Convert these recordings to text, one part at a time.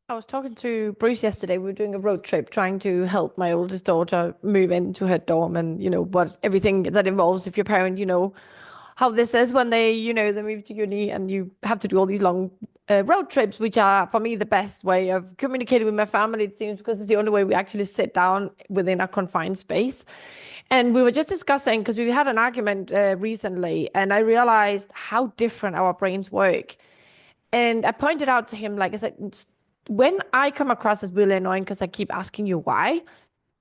I was talking to Bruce yesterday. We were doing a road trip trying to help my oldest daughter move into her dorm and, what everything that involves if you're a parent, how this is when they move to uni and you have to do all these long road trips, which are, for me, the best way of communicating with my family, it seems, because it's the only way we actually sit down within a confined space. And we were just discussing, because we had an argument recently, and I realized how different our brains work. And I pointed out to him, like I said, when I come across as really annoying because I keep asking you why,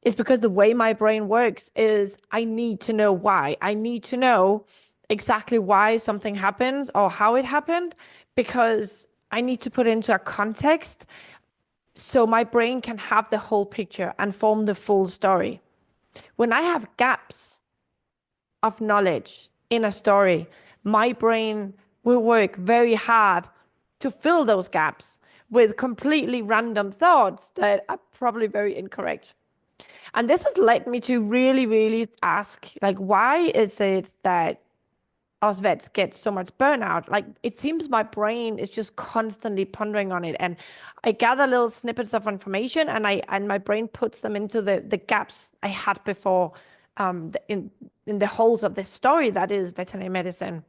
it's because the way my brain works is I need to know why. I need to know exactly why something happens or how it happened because I need to put it into a context so my brain can have the whole picture and form the full story. When I have gaps of knowledge in a story, my brain will work very hard to fill those gaps with completely random thoughts that are probably very incorrect. And this has led me to really, really ask, like, why is it that us vets get so much burnout? Like, it seems my brain is just constantly pondering on it, and I gather little snippets of information, and my brain puts them into the gaps I had before, in the holes of this story that is veterinary medicine.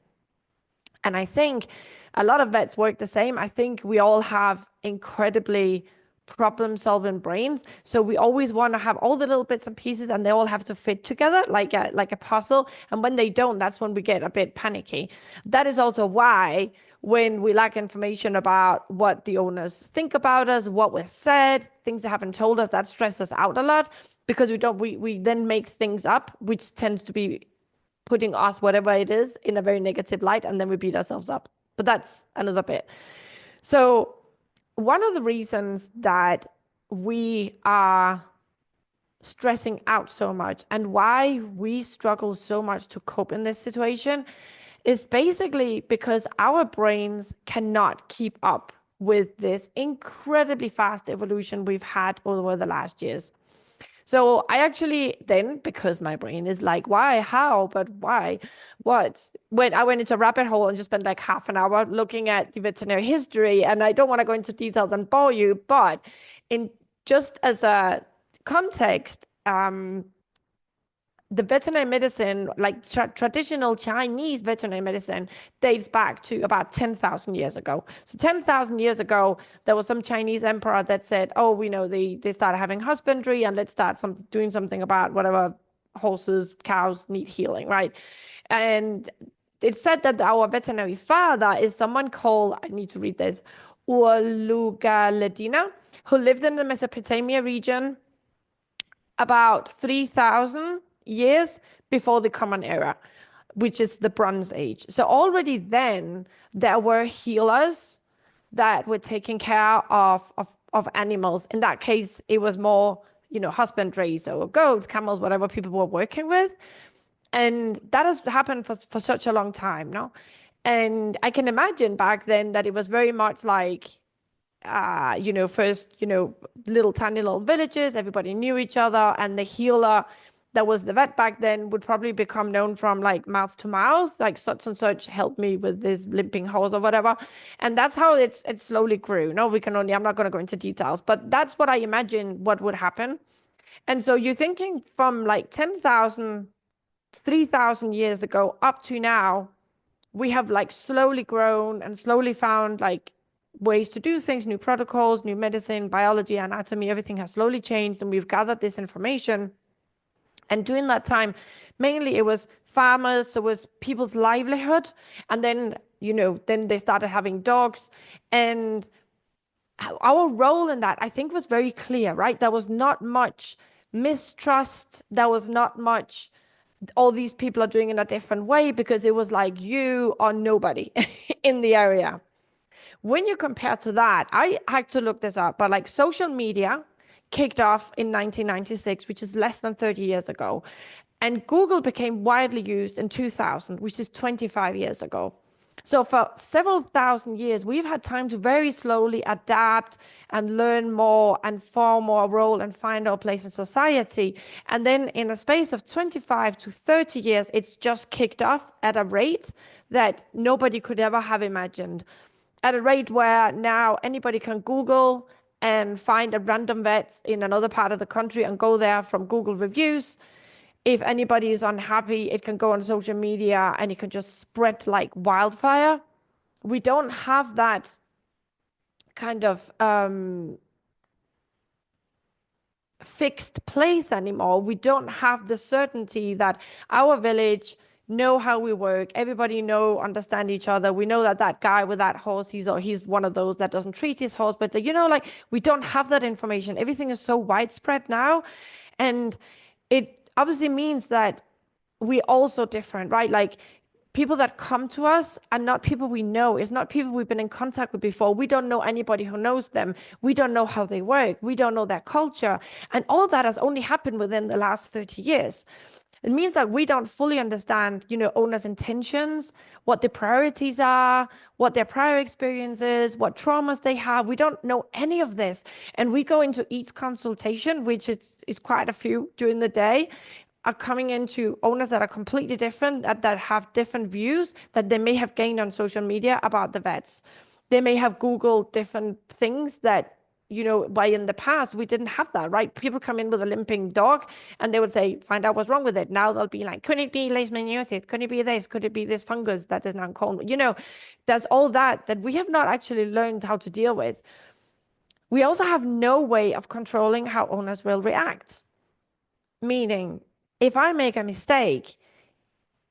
And I think a lot of vets work the same. I think we all have incredibly problem-solving brains. So we always want to have all the little bits and pieces and they all have to fit together like a puzzle. And when they don't, that's when we get a bit panicky. That is also why when we lack information about what the owners think about us, what was said, things they haven't told us, that stresses us out a lot because we then make things up, which tends to be putting us, whatever it is, in a very negative light, and then we beat ourselves up. But that's another bit. So, one of the reasons that we are stressing out so much and why we struggle so much to cope in this situation is basically because our brains cannot keep up with this incredibly fast evolution we've had over the last years. So I actually then, because my brain is like, why, how, but why, what? When I went into a rabbit hole and just spent like half an hour looking at the veterinary history, and I don't want to go into details and bore you, but in just as a context, the veterinary medicine, like traditional Chinese veterinary medicine, dates back to about 10,000 years ago. So 10,000 years ago, there was some Chinese emperor that said, oh, we know they started having husbandry and let's start doing something about whatever horses, cows need healing, right? And it said that our veterinary father is someone called, I need to read this, Urlugaledinna, who lived in the Mesopotamia region about 3,000 years before the Common Era, which is the Bronze Age. So already then there were healers that were taking care of animals. In that case, it was more, husbandry, so goats, camels, whatever people were working with. And that has happened for such a long time, no? And I can imagine back then that it was very much like first, little tiny little villages, everybody knew each other, and the healer that was the vet back then would probably become known from like mouth to mouth, like such and such helped me with this limping horse or whatever. And that's how it slowly grew. No, I'm not going to go into details, but that's what I imagine what would happen. And so you're thinking from like 10,000, 3,000 years ago up to now, we have like slowly grown and slowly found like ways to do things, new protocols, new medicine, biology, anatomy, everything has slowly changed, and we've gathered this information. And during that time, mainly it was farmers, so it was people's livelihood. And then, then they started having dogs. And our role in that, I think, was very clear, right? There was not much mistrust. There was not much, all these people are doing it in a different way, because it was like you or nobody in the area. When you compare to that, I had to look this up, but like social media kicked off in 1996, which is less than 30 years ago. And Google became widely used in 2000, which is 25 years ago. So for several thousand years, we've had time to very slowly adapt and learn more and form our role and find our place in society. And then in a space of 25 to 30 years, it's just kicked off at a rate that nobody could ever have imagined. At a rate where now anybody can Google and find a random vet in another part of the country and go there from Google reviews. If anybody is unhappy, it can go on social media and it can just spread like wildfire. We don't have that kind of fixed place anymore. We don't have the certainty that our village know how we work. Everybody understand each other. We know that that guy with that horse, he's one of those that doesn't treat his horse. But like we don't have that information. Everything is so widespread now, and it obviously means that we're also different, right? Like people that come to us are not people we know. It's not people we've been in contact with before. We don't know anybody who knows them. We don't know how they work. We don't know their culture. And all that has only happened within the last 30 years. It means that we don't fully understand, owners' intentions, what the priorities are, what their prior experience is, what traumas they have. We don't know any of this. And we go into each consultation, which is quite a few during the day, are coming into owners that are completely different, that have different views that they may have gained on social media about the vets. They may have Googled different things that, by in the past, we didn't have that, right? People come in with a limping dog and they would say, find out what's wrong with it. Now they'll be like, could it be leishmaniasis? Could it be this? Could it be this fungus that is not called? There's all that we have not actually learned how to deal with. We also have no way of controlling how owners will react. Meaning, if I make a mistake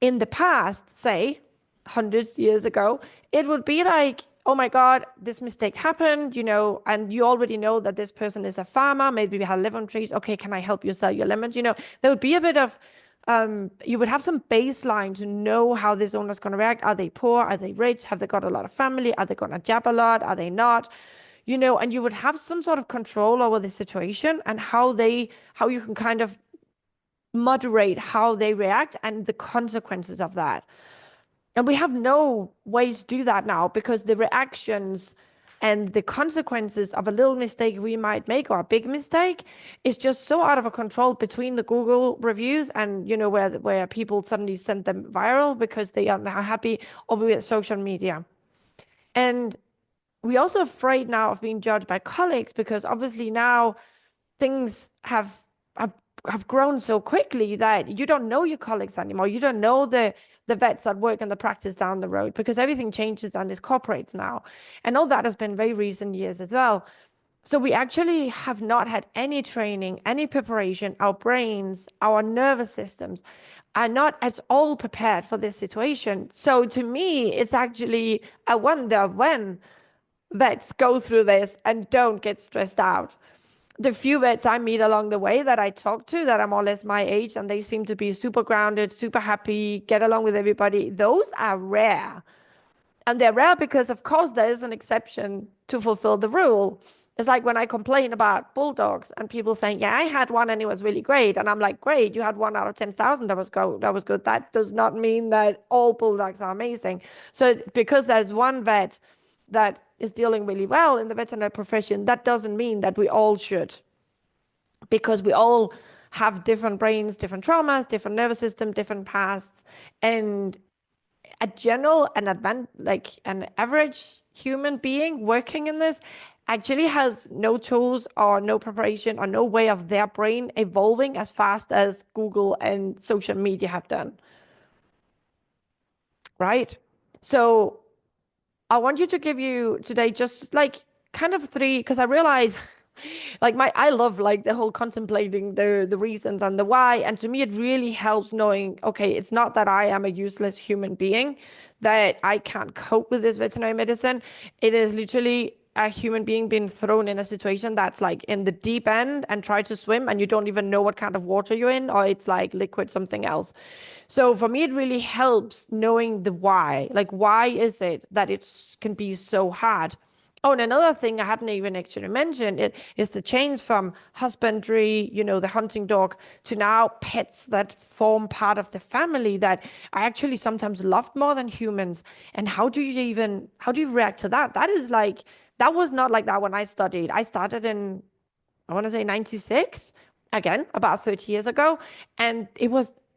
in the past, say hundreds years ago, it would be like, oh my God, this mistake happened, and you already know that this person is a farmer. Maybe we have lemon trees. Okay, can I help you sell your lemons? There would be a bit of, you would have some baseline to know how this owner is going to react. Are they poor? Are they rich? Have they got a lot of family? Are they going to jab a lot? Are they not? And you would have some sort of control over the situation and how you can kind of moderate how they react and the consequences of that. And we have no way to do that now because the reactions and the consequences of a little mistake we might make or a big mistake is just so out of control between the Google reviews and, where people suddenly send them viral because they are not happy, or with social media. And we're also afraid now of being judged by colleagues because obviously now things have grown so quickly that you don't know your colleagues anymore. You don't know the vets that work in the practice down the road because everything changes and is corporates now. And all that has been very recent years as well. So we actually have not had any training, any preparation. Our brains, our nervous systems are not at all prepared for this situation. So to me, it's actually a wonder when vets go through this and don't get stressed out. The few vets I meet along the way that I talk to that are more or less my age and they seem to be super grounded, super happy, get along with everybody, those are rare. And they're rare because, of course, there is an exception to fulfill the rule. It's like when I complain about bulldogs and people saying, yeah, I had one and it was really great. And I'm like, great, you had 1 out of 10,000. That was good. That does not mean that all bulldogs are amazing. So because there's one vet that is dealing really well in the veterinary profession, that doesn't mean that we all should, because we all have different brains, different traumas, different nervous system, different pasts, and an average human being working in this actually has no tools or no preparation or no way of their brain evolving as fast as Google and social media have done. Right? So I want you to give you today just like kind of 3, because I realize I love like the whole contemplating the reasons and the why. And to me, it really helps knowing, okay, it's not that I am a useless human being, that I can't cope with this veterinary medicine. It is literally a human being being thrown in a situation that's like in the deep end and try to swim and you don't even know what kind of water you're in, or it's like liquid something else. So for me, it really helps knowing the why. Like, why is it that it can be so hard? Oh, and another thing I hadn't even actually mentioned it is the change from husbandry, the hunting dog, to now pets that form part of the family that are actually sometimes loved more than humans. And how do you react to that? That was not like that when I studied. I started in, I want to say 96, again, about 30 years ago. And it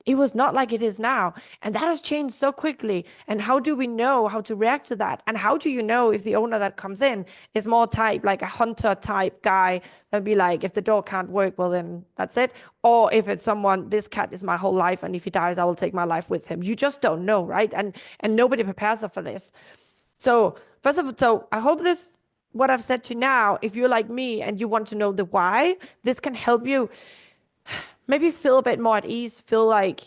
It was not like it is now. And that has changed so quickly. And how do we know how to react to that? And how do you know if the owner that comes in is more type like a hunter type guy that'd be like, if the dog can't work, well, then that's it. Or if it's someone, this cat is my whole life, and if he dies, I will take my life with him. You just don't know, right? And nobody prepares us for this. So first of all, so I hope this, what I've said to you now, if you're like me and you want to know the why, this can help you maybe feel a bit more at ease, feel like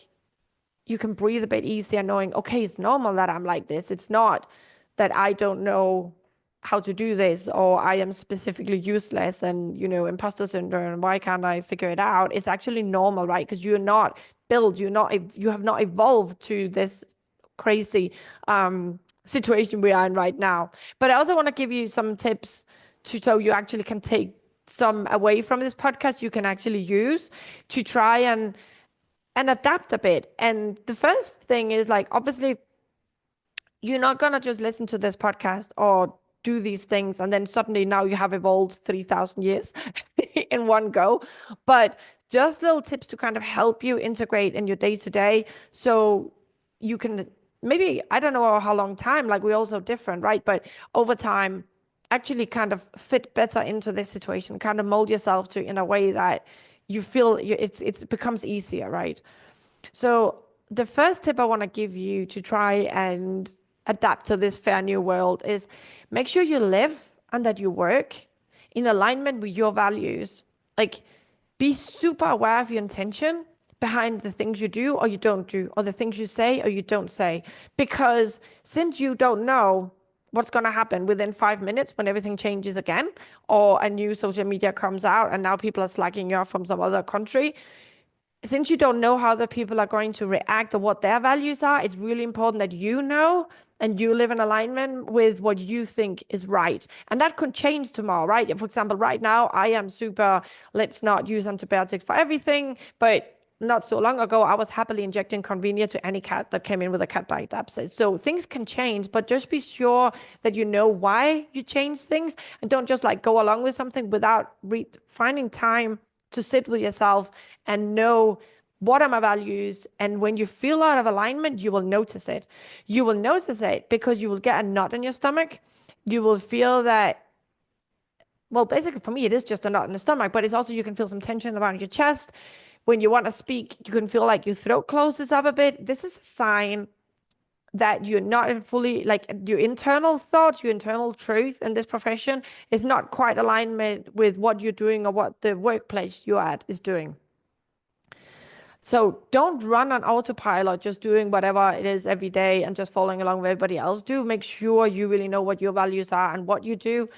you can breathe a bit easier, knowing, okay, it's normal that I'm like this. It's not that I don't know how to do this, or I am specifically useless and, imposter syndrome, why can't I figure it out? It's actually normal, right? Because you're not built, you have not evolved to this crazy situation we are in right now. But I also want to give you some tips so you actually can take some away from this podcast you can actually use to try and adapt a bit. And the first thing is, like, obviously you're not gonna just listen to this podcast or do these things and then suddenly now you have evolved 3,000 years in one go. But just little tips to kind of help you integrate in your day to day, so you can maybe, I don't know how long time, like we're also different, right? But over time, actually kind of fit better into this situation, kind of mold yourself to in a way that you feel it becomes easier, right? So the first tip I want to give you to try and adapt to this fair new world is make sure you live and that you work in alignment with your values. Like, be super aware of your intention behind the things you do or you don't do, or the things you say or you don't say. Because since you don't know what's going to happen within 5 minutes when everything changes again, or a new social media comes out and now people are slacking you off from some other country, since you don't know how the people are going to react or what their values are, it's really important that you know and you live in alignment with what you think is right. And that could change tomorrow, right? For example, right now, I am super, let's not use antibiotics for everything, but not so long ago, I was happily injecting Convenia to any cat that came in with a cat bite abscess. So things can change, but just be sure that you know why you change things, and don't just like go along with something without finding time to sit with yourself and know, what are my values? And when you feel out of alignment, you will notice it. You will notice it because you will get a knot in your stomach. You will feel that, well, basically for me, it is just a knot in the stomach, but it's also, you can feel some tension around your chest. When you want to speak, you can feel like your throat closes up a bit. This is a sign that you're not in fully, like, your internal thoughts, your internal truth in this profession is not quite alignment with what you're doing or what the workplace you're at is doing. So don't run on autopilot, just doing whatever it is every day and just following along with everybody else do. Make sure you really know what your values are and what you do.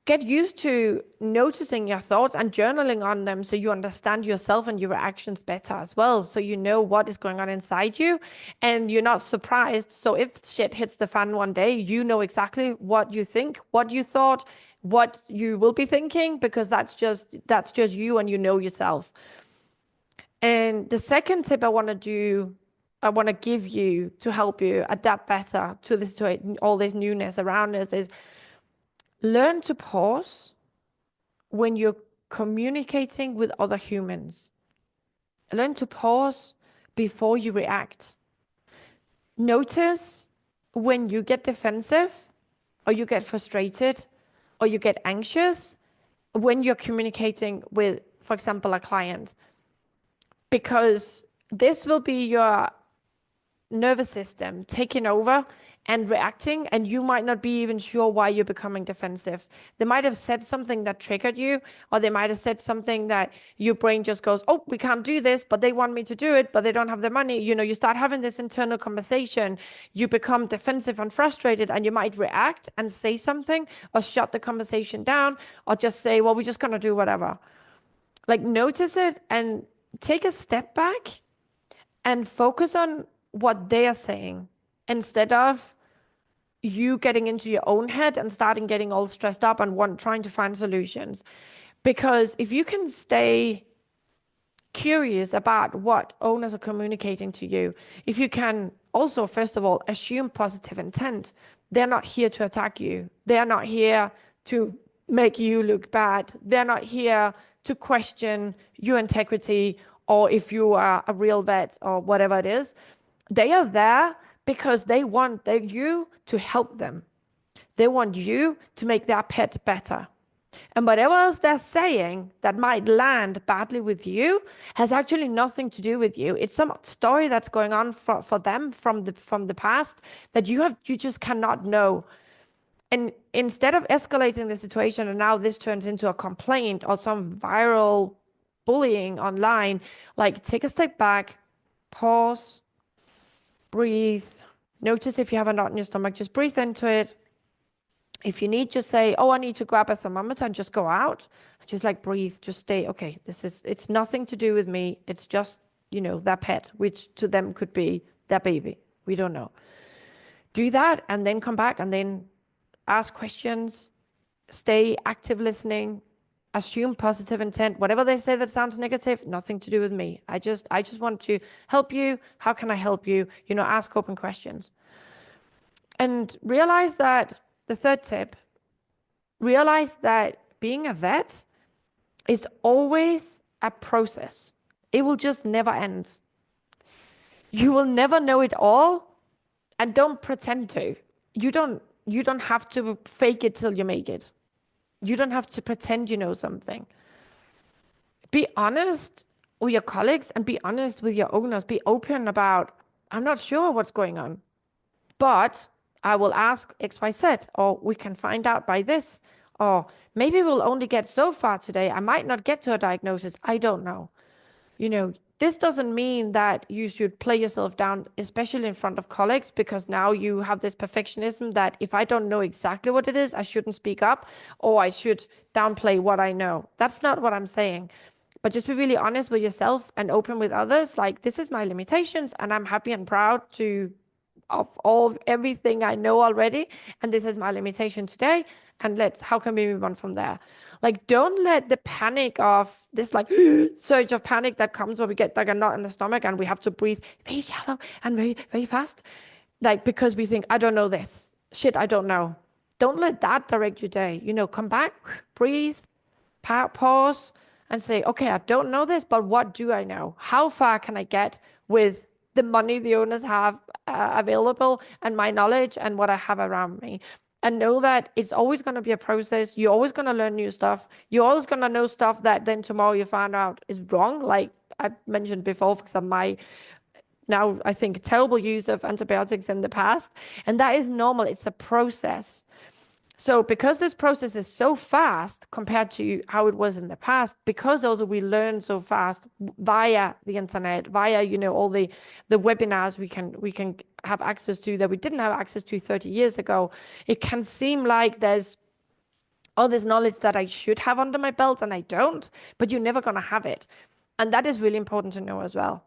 Get used to noticing your thoughts and journaling on them so you understand yourself and your actions better as well. So you know what is going on inside you and you're not surprised. So if shit hits the fan one day, you know exactly what you think, what you thought, what you will be thinking, because that's just you and you know yourself. And the second tip I want to give you to help you adapt better to this, to all this newness around us, is learn to pause when you're communicating with other humans. Learn to pause before you react. Notice when you get defensive or you get frustrated or you get anxious when you're communicating with, for example, a client, because this will be your nervous system taking over and reacting, and you might not be even sure why you're becoming defensive. They might have said something that triggered you, or they might have said something that your brain just goes, oh, we can't do this, but they want me to do it, but they don't have the money. You start having this internal conversation, you become defensive and frustrated, and you might react and say something or shut the conversation down, or just say, well, we're just going to do whatever. Like, notice it and take a step back and focus on what they are saying, instead of you getting into your own head and starting getting all stressed up and trying to find solutions. Because if you can stay curious about what owners are communicating to you, if you can also, first of all, assume positive intent, they're not here to attack you. They're not here to make you look bad. They're not here to question your integrity or if you are a real vet or whatever it is, they are there because they want you to help them. They want you to make their pet better. And whatever else they're saying that might land badly with you has actually nothing to do with you. It's some story that's going on for them from the past that you just cannot know. And instead of escalating the situation and now this turns into a complaint or some viral bullying online, like take a step back, pause, breathe, notice if you have a knot in your stomach, just breathe into it. If you need, just say, oh, I need to grab a thermometer and just go out. Just like breathe, just stay, okay, it's nothing to do with me. It's just, their pet, which to them could be their baby. We don't know. Do that and then come back and then ask questions, stay active listening, assume positive intent. Whatever they say that sounds negative, nothing to do with me. I just want to help you. How can I help you? Ask open questions. And realize that the third tip, realize that being a vet is always a process. It will just never end. You will never know it all, and don't pretend to. You don't have to fake it till you make it. You don't have to pretend you know something. Be honest with your colleagues and be honest with your owners. Be open about, I'm not sure what's going on, but I will ask XYZ, or we can find out by this, or maybe we'll only get so far today. I might not get to a diagnosis. I don't know. This doesn't mean that you should play yourself down, especially in front of colleagues, because now you have this perfectionism that if I don't know exactly what it is, I shouldn't speak up, or I should downplay what I know. That's not what I'm saying. But just be really honest with yourself and open with others. Like, this is my limitations, and I'm happy and proud of everything I know already, and this is my limitation today, and how can we move on from there? Like, don't let the panic of this like surge of panic that comes when we get like a knot in the stomach and we have to breathe very shallow and very, very fast, like because we think, I don't know this shit, I don't know. Don't let that direct your day. Come back, breathe, pause, and say, okay, I don't know this, but what do I know? How far can I get with the money the owners have available and my knowledge and what I have around me? And know that it's always going to be a process. You're always going to learn new stuff. You're always going to know stuff that then tomorrow you find out is wrong. Like I mentioned before, because of my now, I think, terrible use of antibiotics in the past. And that is normal. It's a process. So because this process is so fast compared to how it was in the past, because also we learn so fast via the internet, via, all the webinars we can have access to that we didn't have access to 30 years ago, it can seem like there's all this knowledge that I should have under my belt and I don't, but you're never going to have it. And that is really important to know as well.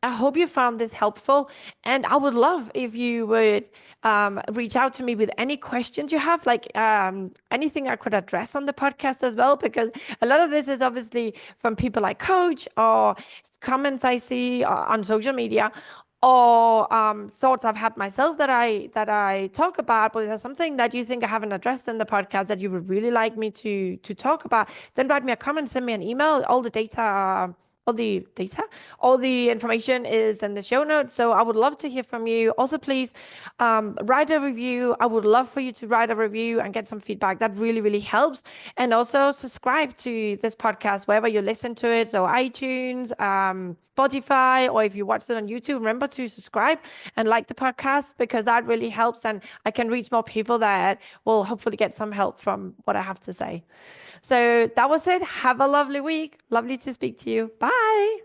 I hope you found this helpful, and I would love if you would reach out to me with any questions you have, like anything I could address on the podcast as well, because a lot of this is obviously from people I coach or comments I see on social media, or thoughts I've had myself that I talk about. But if there's something that you think I haven't addressed in the podcast that you would really like me to talk about, then write me a comment, send me an email. All the information is in the show notes. So I would love to hear from you. Also, please write a review. I would love for you to write a review and get some feedback. That really, really helps. And also subscribe to this podcast wherever you listen to it. So iTunes, Spotify, or if you watch it on YouTube, remember to subscribe and like the podcast, because that really helps, and I can reach more people that will hopefully get some help from what I have to say. So that was it. Have a lovely week. Lovely to speak to you. Bye.